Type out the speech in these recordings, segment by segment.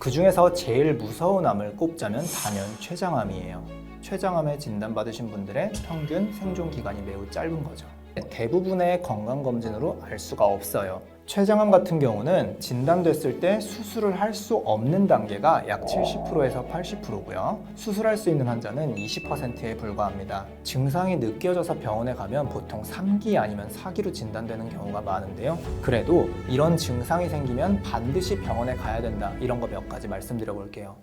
그 중에서 제일 무서운 암을 꼽자면 단연 췌장암이에요. 췌장암에 진단받으신 분들의 평균 생존 기간이 매우 짧은 거죠. 대부분의 건강검진으로 알 수가 없어요. 췌장암 같은 경우는 진단됐을 때 수술을 할 수 없는 단계가 약 70%에서 80%고요. 수술할 수 있는 환자는 20%에 불과합니다. 증상이 느껴져서 병원에 가면 보통 3기 아니면 4기로 진단되는 경우가 많은데요. 그래도 이런 증상이 생기면 반드시 병원에 가야 된다. 이런 거 몇 가지 말씀드려 볼게요.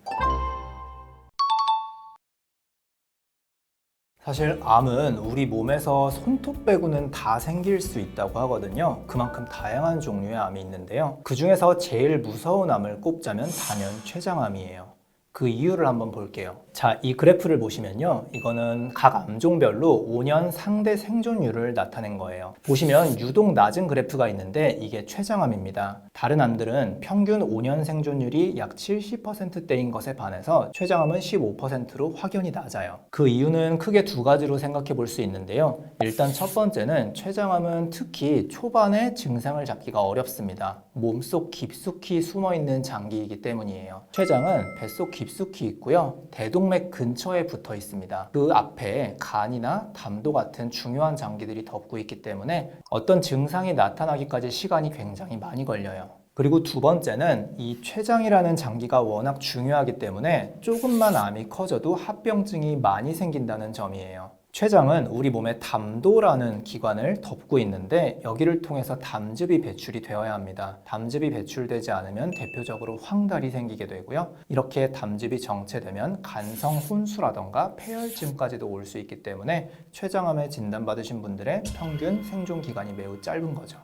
사실 암은 우리 몸에서 손톱 빼고는 다 생길 수 있다고 하거든요. 그만큼 다양한 종류의 암이 있는데요. 그 중에서 제일 무서운 암을 꼽자면 단연 췌장암이에요. 그 이유를 한번 볼게요. 자, 이 그래프를 보시면요. 이거는 각 암종별로 5년 상대 생존율을 나타낸 거예요. 보시면 유독 낮은 그래프가 있는데 이게 췌장암입니다. 다른 암들은 평균 5년 생존율이 약 70%대인 것에 반해서 췌장암은 15%로 확연히 낮아요. 그 이유는 크게 두 가지로 생각해 볼 수 있는데요. 일단 첫 번째는 췌장암은 특히 초반에 증상을 잡기가 어렵습니다. 몸속 깊숙이 숨어있는 장기이기 때문이에요. 췌장은 뱃속 깊숙이 있고요. 대동맥 근처에 붙어 있습니다. 그 앞에 간이나 담도 같은 중요한 장기들이 덮고 있기 때문에 어떤 증상이 나타나기까지 시간이 굉장히 많이 걸려요. 그리고 두 번째는 이 췌장이라는 장기가 워낙 중요하기 때문에 조금만 암이 커져도 합병증이 많이 생긴다는 점이에요. 췌장은 우리 몸의 담도라는 기관을 덮고 있는데 여기를 통해서 담즙이 배출이 되어야 합니다. 담즙이 배출되지 않으면 대표적으로 황달이 생기게 되고요. 이렇게 담즙이 정체되면 간성 혼수라던가 폐혈증까지도 올 수 있기 때문에 췌장암에 진단받으신 분들의 평균 생존 기간이 매우 짧은 거죠.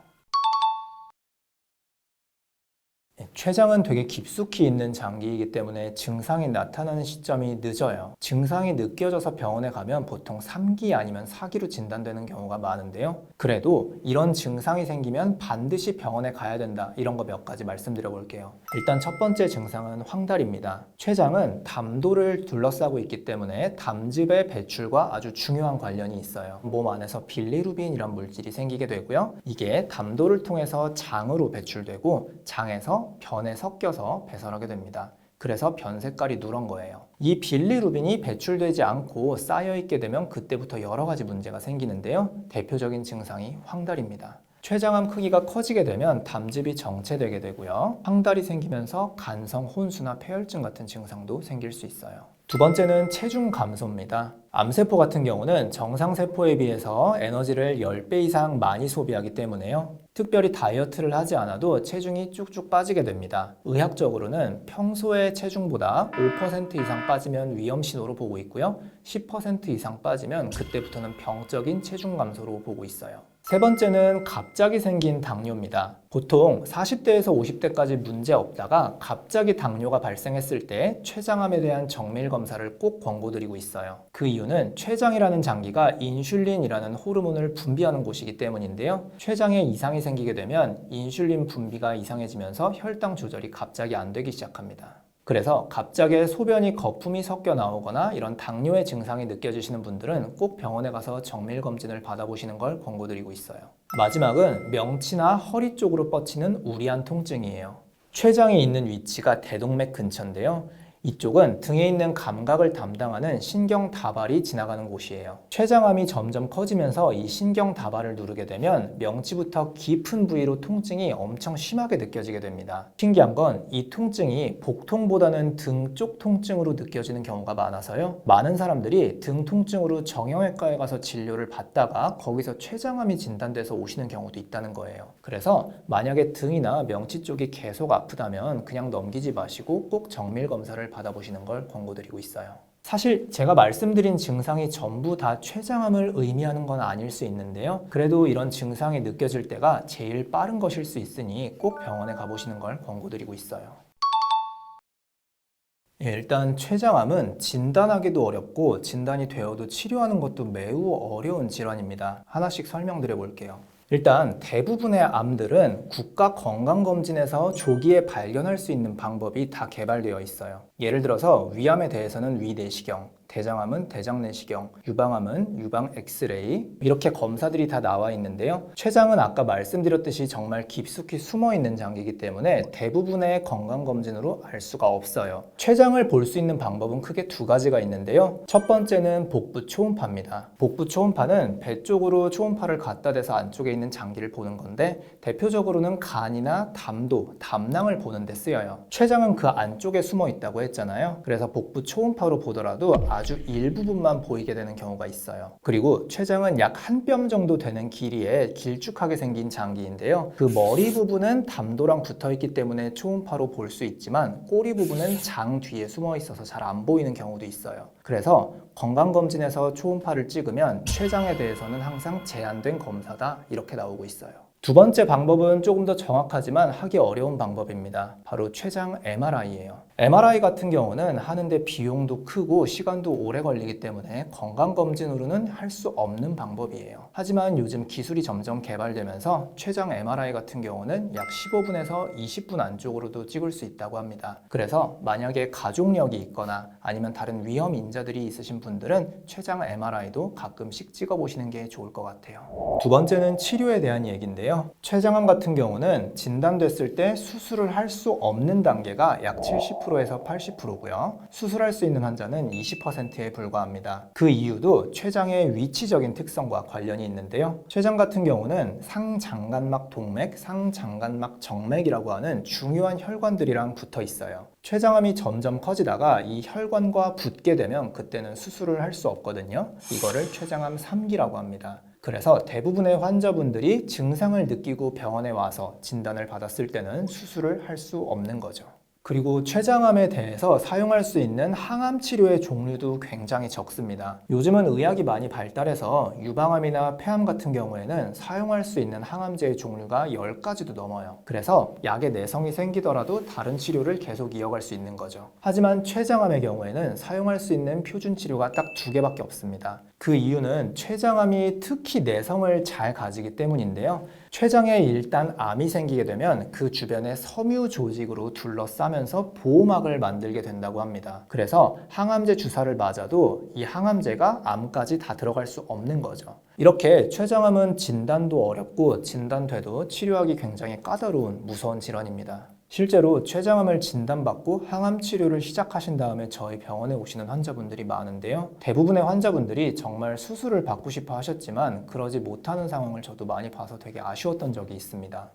췌장은 되게 깊숙이 있는 장기이기 때문에 증상이 나타나는 시점이 늦어요. 증상이 느껴져서 병원에 가면 보통 3기 아니면 4기로 진단되는 경우가 많은데요. 그래도 이런 증상이 생기면 반드시 병원에 가야 된다. 이런 거 몇 가지 말씀드려 볼게요. 일단 첫 번째 증상은 황달입니다. 췌장은 담도를 둘러싸고 있기 때문에 담즙의 배출과 아주 중요한 관련이 있어요. 몸 안에서 빌리루빈이란 물질이 생기게 되고요. 이게 담도를 통해서 장으로 배출되고 장에서 변에 섞여서 배설하게 됩니다. 그래서 변 색깔이 누런 거예요. 이 빌리루빈이 배출되지 않고 쌓여있게 되면 그때부터 여러 가지 문제가 생기는데요. 대표적인 증상이 황달입니다. 췌장암 크기가 커지게 되면 담즙이 정체되게 되고요. 황달이 생기면서 간성 혼수나 폐혈증 같은 증상도 생길 수 있어요. 두 번째는 체중 감소입니다. 암세포 같은 경우는 정상세포에 비해서 에너지를 10배 이상 많이 소비하기 때문에요. 특별히 다이어트를 하지 않아도 체중이 쭉쭉 빠지게 됩니다. 의학적으로는 평소의 체중보다 5% 이상 빠지면 위험 신호로 보고 있고요. 10% 이상 빠지면 그때부터는 병적인 체중 감소로 보고 있어요. 세 번째는 갑자기 생긴 당뇨입니다. 보통 40대에서 50대까지 문제 없다가 갑자기 당뇨가 발생했을 때 췌장암에 대한 정밀 검사를 꼭 권고드리고 있어요. 그 이유는 췌장이라는 장기가 인슐린이라는 호르몬을 분비하는 곳이기 때문인데요. 췌장에 이상이 생기게 되면 인슐린 분비가 이상해지면서 혈당 조절이 갑자기 안 되기 시작합니다. 그래서 갑자기 소변이 거품이 섞여 나오거나 이런 당뇨의 증상이 느껴지시는 분들은 꼭 병원에 가서 정밀 검진을 받아보시는 걸 권고드리고 있어요. 마지막은 명치나 허리 쪽으로 뻗치는 우리한 통증이에요. 췌장이 있는 위치가 대동맥 근처인데요. 이쪽은 등에 있는 감각을 담당하는 신경다발이 지나가는 곳이에요. 췌장암이 점점 커지면서 이 신경다발을 누르게 되면 명치부터 깊은 부위로 통증이 엄청 심하게 느껴지게 됩니다. 신기한 건 이 통증이 복통보다는 등 쪽 통증으로 느껴지는 경우가 많아서요. 많은 사람들이 등 통증으로 정형외과에 가서 진료를 받다가 거기서 췌장암이 진단돼서 오시는 경우도 있다는 거예요. 그래서 만약에 등이나 명치 쪽이 계속 아프다면 그냥 넘기지 마시고 꼭 정밀 검사를 받아보시는 걸 권고드리고 있어요. 사실 제가 말씀드린 증상이 전부 다 췌장암을 의미하는 건 아닐 수 있는데요. 그래도 이런 증상이 느껴질 때가 제일 빠른 것일 수 있으니 꼭 병원에 가보시는 걸 권고드리고 있어요. 일단 췌장암은 진단하기도 어렵고 진단이 되어도 치료하는 것도 매우 어려운 질환입니다. 하나씩 설명드려 볼게요. 일단 대부분의 암들은 국가건강검진에서 조기에 발견할 수 있는 방법이 다 개발되어 있어요. 예를 들어서 위암에 대해서는 위내시경, 대장암은 대장 내시경, 유방암은 유방 엑스레이 이렇게 검사들이 다 나와 있는데요. 췌장은 아까 말씀드렸듯이 정말 깊숙이 숨어 있는 장기이기 때문에 대부분의 건강검진으로 알 수가 없어요. 췌장을 볼 수 있는 방법은 크게 두 가지가 있는데요. 첫 번째는 복부 초음파입니다. 복부 초음파는 배 쪽으로 초음파를 갖다 대서 안쪽에 있는 장기를 보는 건데 대표적으로는 간이나 담도, 담낭을 보는 데 쓰여요. 췌장은 그 안쪽에 숨어 있다고 했잖아요. 그래서 복부 초음파로 보더라도 아주 일부분만 보이게 되는 경우가 있어요. 그리고 췌장은 약 한 뼘 정도 되는 길이에 길쭉하게 생긴 장기인데요. 그 머리 부분은 담도랑 붙어 있기 때문에 초음파로 볼 수 있지만 꼬리 부분은 장 뒤에 숨어 있어서 잘 안 보이는 경우도 있어요. 그래서 건강검진에서 초음파를 찍으면 췌장에 대해서는 항상 제한된 검사다 이렇게 나오고 있어요. 두 번째 방법은 조금 더 정확하지만 하기 어려운 방법입니다. 바로 췌장 MRI예요. MRI 같은 경우는 하는데 비용도 크고 시간도 오래 걸리기 때문에 건강검진으로는 할 수 없는 방법이에요. 하지만 요즘 기술이 점점 개발되면서 췌장 MRI 같은 경우는 약 15분에서 20분 안쪽으로도 찍을 수 있다고 합니다. 그래서 만약에 가족력이 있거나 아니면 다른 위험 인자들이 있으신 분들은 췌장 MRI도 가끔씩 찍어보시는 게 좋을 것 같아요. 두 번째는 치료에 대한 얘기인데요. 췌장암 같은 경우는 진단됐을 때 수술을 할 수 없는 단계가 약 70%에서 80%고요. 수술할 수 있는 환자는 20%에 불과합니다. 그 이유도 췌장의 위치적인 특성과 관련이 있는데요. 췌장 같은 경우는 상장관막 동맥, 상장관막 정맥이라고 하는 중요한 혈관들이랑 붙어 있어요. 췌장암이 점점 커지다가 이 혈관과 붙게 되면 그때는 수술을 할 수 없거든요. 이거를 췌장암 3기라고 합니다. 그래서 대부분의 환자분들이 증상을 느끼고 병원에 와서 진단을 받았을 때는 수술을 할 수 없는 거죠. 그리고 췌장암에 대해서 사용할 수 있는 항암 치료의 종류도 굉장히 적습니다. 요즘은 의학이 많이 발달해서 유방암이나 폐암 같은 경우에는 사용할 수 있는 항암제의 종류가 10가지도 넘어요. 그래서 약의 내성이 생기더라도 다른 치료를 계속 이어갈 수 있는 거죠. 하지만 췌장암의 경우에는 사용할 수 있는 표준 치료가 딱 2개밖에 없습니다. 그 이유는 췌장암이 특히 내성을 잘 가지기 때문인데요. 췌장에 일단 암이 생기게 되면 그 주변에 섬유 조직으로 둘러싸면서 보호막을 만들게 된다고 합니다. 그래서 항암제 주사를 맞아도 이 항암제가 암까지 다 들어갈 수 없는 거죠. 이렇게 췌장암은 진단도 어렵고 진단돼도 치료하기 굉장히 까다로운 무서운 질환입니다. 실제로 췌장암을 진단받고 항암 치료를 시작하신 다음에 저희 병원에 오시는 환자분들이 많은데요. 대부분의 환자분들이 정말 수술을 받고 싶어 하셨지만 그러지 못하는 상황을 저도 많이 봐서 되게 아쉬웠던 적이 있습니다.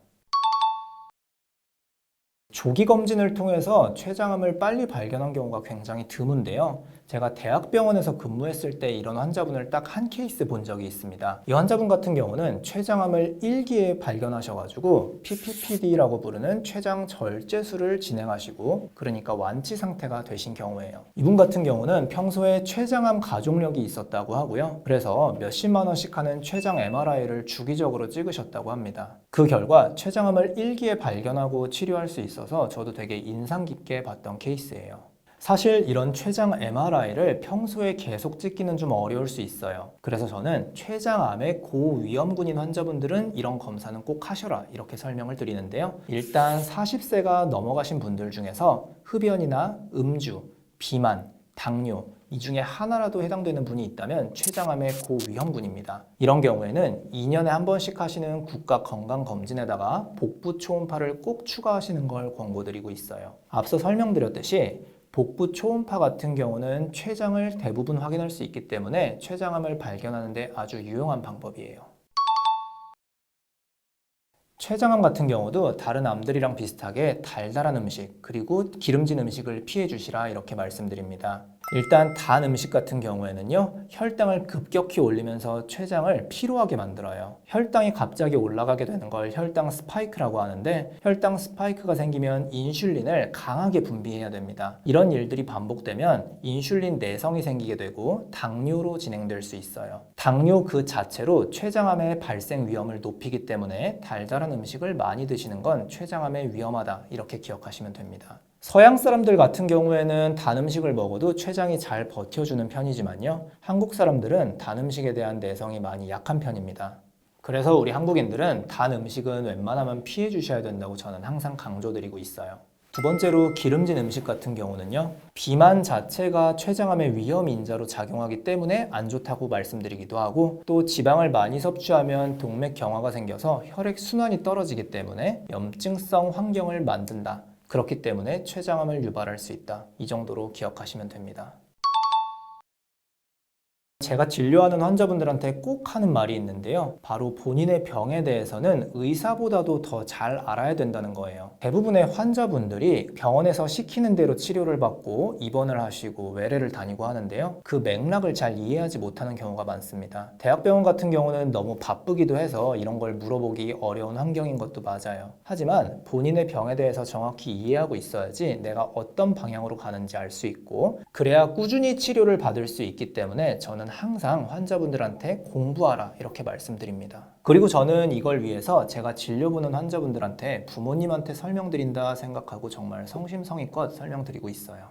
조기 검진을 통해서 췌장암을 빨리 발견한 경우가 굉장히 드문데요. 제가 대학병원에서 근무했을 때 이런 환자분을 딱 한 케이스 본 적이 있습니다. 이 환자분 같은 경우는 췌장암을 1기에 발견하셔가지고 PPPD라고 부르는 췌장 절제술을 진행하시고 그러니까 완치 상태가 되신 경우예요. 이분 같은 경우는 평소에 췌장암 가족력이 있었다고 하고요. 그래서 몇십만 원씩 하는 췌장 MRI를 주기적으로 찍으셨다고 합니다. 그 결과 췌장암을 1기에 발견하고 치료할 수 있어서 저도 되게 인상 깊게 봤던 케이스예요. 사실 이런 췌장 MRI를 평소에 계속 찍기는 좀 어려울 수 있어요. 그래서 저는 췌장암의 고위험군인 환자분들은 이런 검사는 꼭 하셔라 이렇게 설명을 드리는데요. 일단 40세가 넘어가신 분들 중에서 흡연이나 음주, 비만, 당뇨 이 중에 하나라도 해당되는 분이 있다면 췌장암의 고위험군입니다. 이런 경우에는 2년에 한 번씩 하시는 국가건강검진에다가 복부 초음파를 꼭 추가하시는 걸 권고드리고 있어요. 앞서 설명드렸듯이 복부 초음파 같은 경우는 췌장을 대부분 확인할 수 있기 때문에 췌장암을 발견하는 데 아주 유용한 방법이에요. 췌장암 같은 경우도 다른 암들이랑 비슷하게 달달한 음식 그리고 기름진 음식을 피해 주시라 이렇게 말씀드립니다. 일단 단 음식 같은 경우에는요, 혈당을 급격히 올리면서 췌장을 피로하게 만들어요. 혈당이 갑자기 올라가게 되는 걸 혈당 스파이크라고 하는데 혈당 스파이크가 생기면 인슐린을 강하게 분비해야 됩니다. 이런 일들이 반복되면 인슐린 내성이 생기게 되고 당뇨로 진행될 수 있어요. 당뇨 그 자체로 췌장암의 발생 위험을 높이기 때문에 달달한 음식을 많이 드시는 건 췌장암에 위험하다 이렇게 기억하시면 됩니다. 서양 사람들 같은 경우에는 단 음식을 먹어도 췌장이 잘 버텨주는 편이지만요. 한국 사람들은 단 음식에 대한 내성이 많이 약한 편입니다. 그래서 우리 한국인들은 단 음식은 웬만하면 피해 주셔야 된다고 저는 항상 강조드리고 있어요. 두 번째로 기름진 음식 같은 경우는요. 비만 자체가 췌장암의 위험 인자로 작용하기 때문에 안 좋다고 말씀드리기도 하고, 또 지방을 많이 섭취하면 동맥 경화가 생겨서 혈액 순환이 떨어지기 때문에 염증성 환경을 만든다. 그렇기 때문에 췌장암을 유발할 수 있다. 이 정도로 기억하시면 됩니다. 제가 진료하는 환자분들한테 꼭 하는 말이 있는데요. 바로 본인의 병에 대해서는 의사보다도 더 잘 알아야 된다는 거예요. 대부분의 환자분들이 병원에서 시키는 대로 치료를 받고 입원을 하시고 외래를 다니고 하는데요. 그 맥락을 잘 이해하지 못하는 경우가 많습니다. 대학병원 같은 경우는 너무 바쁘기도 해서 이런 걸 물어보기 어려운 환경인 것도 맞아요. 하지만 본인의 병에 대해서 정확히 이해하고 있어야지 내가 어떤 방향으로 가는지 알 수 있고, 그래야 꾸준히 치료를 받을 수 있기 때문에 저는 항상 환자분들한테 공부하라 이렇게 말씀드립니다. 그리고 저는 이걸 위해서 제가 진료보는 환자분들한테 부모님한테 설명드린다 생각하고 정말 성심성의껏 설명드리고 있어요.